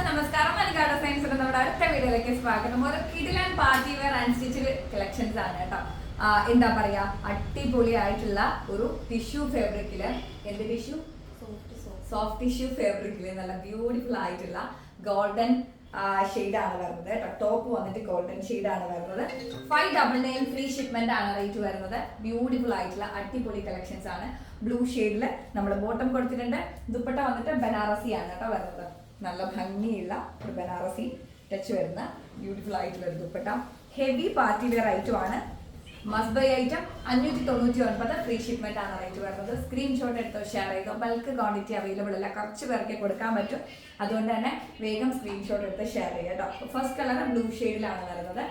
നമസ്കാരം. മലയാള സയൻസ് നമ്മുടെ അടുത്ത വീഡിയോയിലേക്ക് സ്വാഗതം. ഒരു കിഡിൽ and party wear unstitched collections ആണ് കേട്ടോ. എന്താ പറയാ, അടിപൊളിയായിട്ടുള്ള ഒരു ടിഷ്യൂ ഫാബ്രിക്കില്, എന്ത് ടിഷ്യൂ, സോഫ്റ്റ് ടിഷ്യൂ ഫാബ്രിക്കില് നല്ല ബ്യൂട്ടിഫുൾ ആയിട്ടുള്ള ഗോൾഡൻ ഷെയ്ഡാണ് വരുന്നത് കേട്ടോ. ടോപ്പ് വന്നിട്ട് ഗോൾഡൻ ഷെയ്ഡാണ് വരുന്നത്. 599 ഫ്രീ ഷിപ്മെന്റ് ആണ് റേറ്റ് വരുന്നത്. ബ്യൂട്ടിഫുൾ ആയിട്ടുള്ള അടിപൊളി കളക്ഷൻസ് ആണ്. ബ്ലൂ ഷെയ്ഡില് നമ്മൾ ബോട്ടം കൊടുത്തിട്ടുണ്ട്. ദുപ്പട്ട വന്നിട്ട് ബനാറസി ആണ് കേട്ടോ വരുന്നത്. നല്ല ഭംഗിയുള്ള ഒരു ബനാറസി ടച്ച് വരുന്ന ബ്യൂട്ടിഫുൾ ആയിട്ടുള്ള ഒരു dupatta. Heavy party wear item ആണ്. Must buy item 599 free shipment ആണ് റേറ്റ് വരുന്നത്. സ്ക്രീൻഷോട്ട് എടുത്തോ, ഷെയർ ചെയ്തോ. ബൾക്ക് ക്വാണ്ടിറ്റി അവൈലബിൾ അല്ല, കുറച്ച് പേർക്ക് കൊടുക്കാൻ പറ്റും. അതുകൊണ്ട് തന്നെ വേഗം സ്ക്രീൻഷോട്ട് എടുത്ത് ഷെയർ ചെയ്യുക കേട്ടോ. ഫസ്റ്റ് കളർ ബ്ലൂ ഷെയ്ഡിലാണ് വരുന്നത്.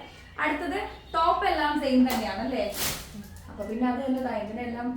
അടുത്തത് ടോപ്പ് എല്ലാം സെയിം തന്നെയാണ് അല്ലേ? അപ്പൊ പിന്നെ അത് എന്നതാ ഇതിനെല്ലാം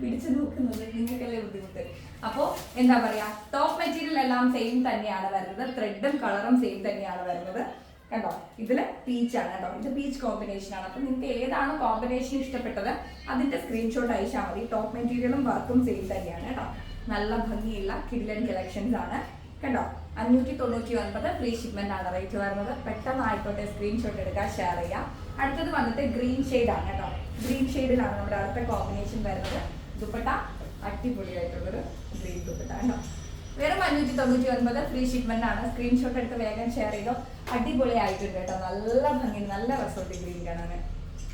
പിടിച്ചു നോക്കുന്നത് നിങ്ങൾക്കല്ലേ ബുദ്ധിമുട്ട്. അപ്പോ എന്താ പറയാ, ടോപ്പ് മെറ്റീരിയൽ എല്ലാം സെയിം തന്നെയാണ് വരുന്നത്. ത്രെഡും കളറും സെയിം തന്നെയാണ് വരുന്നത്. കണ്ടോ, ഇതില് പീച്ച് ആണ് കേട്ടോ. ഇത് പീച്ച് കോമ്പിനേഷൻ ആണ്. അപ്പൊ നിങ്ങൾക്ക് ഏതാണ് കോമ്പിനേഷൻ ഇഷ്ടപ്പെട്ടത് അതിന്റെ സ്ക്രീൻഷോട്ട് അയച്ചാൽ മതി. ടോപ്പ് മെറ്റീരിയലും വർക്കും സെയിം തന്നെയാണ് കേട്ടോ. നല്ല ഭംഗിയുള്ള കിഡിലൻ കളക്ഷൻസ് ആണ് കണ്ടോ. 599 ഫ്രീ ഷിപ്മെന്റ് ആണ് റേറ്റ് വരുന്നത്. പെട്ടെന്ന് ആയിക്കോട്ടെ, സ്ക്രീൻഷോട്ട് എടുക്കുക, ഷെയർ ചെയ്യാം. അടുത്തത് വന്നിട്ട് ഗ്രീൻ ഷെയ്ഡ് ആണ് കേട്ടോ. ഗ്രീൻ ഷെയ്ഡിലാണ് നമ്മുടെ അടുത്ത കോമ്പിനേഷൻ വരുന്നത്. ദുപ്പട്ട അടിപൊളിയായിട്ടുള്ളൊരു ഗ്രീൻ ദുപ്പട്ട കേട്ടോ. വെറും 599 ഫ്രീ ഷിപ്മെന്റ് ആണ്. സ്ക്രീൻഷോട്ട് എടുത്ത് വേഗം ഷെയർ ചെയ്തോ. അടിപൊളിയായിട്ടുണ്ട് കേട്ടോ. നല്ല ഭംഗി, നല്ല രസമുണ്ട് ഗ്രീൻ കാണാൻ.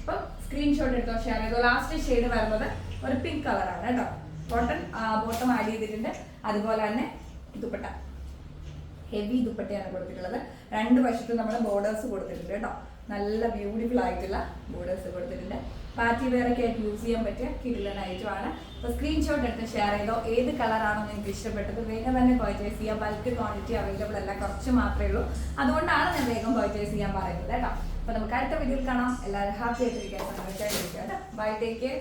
അപ്പം സ്ക്രീൻഷോട്ട് എടുത്തോ, ഷെയർ ചെയ്തോ. ലാസ്റ്റ് ഷെയ്ഡ് വരുന്നത് ഒരു പിങ്ക് കളറാണ് കേട്ടോ. ബോട്ടം ആഡ് ചെയ്തിട്ടുണ്ട്. അതുപോലെ തന്നെ ദുപ്പട്ട ഹെവി ദുപ്പട്ടയാണ് കൊടുത്തിട്ടുള്ളത്. രണ്ട് വശത്തും നമ്മൾ ബോർഡേഴ്സ് കൊടുത്തിട്ടുണ്ട് കേട്ടോ. നല്ല ബ്യൂട്ടിഫുൾ ആയിട്ടുള്ള ബോർഡേഴ്സ് കൊടുത്തിട്ടുണ്ട്. പാർട്ടി വെയർ ഒക്കെ ആയിട്ട് യൂസ് ചെയ്യാൻ പറ്റിയ കിഡിലൻ ഐറ്റമാണ്. അപ്പോൾ സ്ക്രീൻഷോട്ട് എടുത്ത് ഷെയർ ചെയ്തോ. ഏത് കളറാണോ നിങ്ങൾക്ക് ഇഷ്ടപ്പെട്ടത് വേഗം തന്നെ പർച്ചേസ് ചെയ്യാം. ബൾക്ക് ക്വാണ്ടിറ്റി അവൈലബിൾ അല്ല, കുറച്ച് മാത്രമേ ഉള്ളൂ. അതുകൊണ്ടാണ് ഞാൻ വേഗം പർച്ചേസ് ചെയ്യാൻ പറയുന്നത് കേട്ടോ. അപ്പോൾ നമുക്ക് അടുത്ത വീഡിയോയിൽ കാണാം. എല്ലാവരും ഹാപ്പി ആയിട്ടിരിക്കാൻ, സന്തോഷമായിട്ടിരിക്കുക കേട്ടോ. Bye, take care.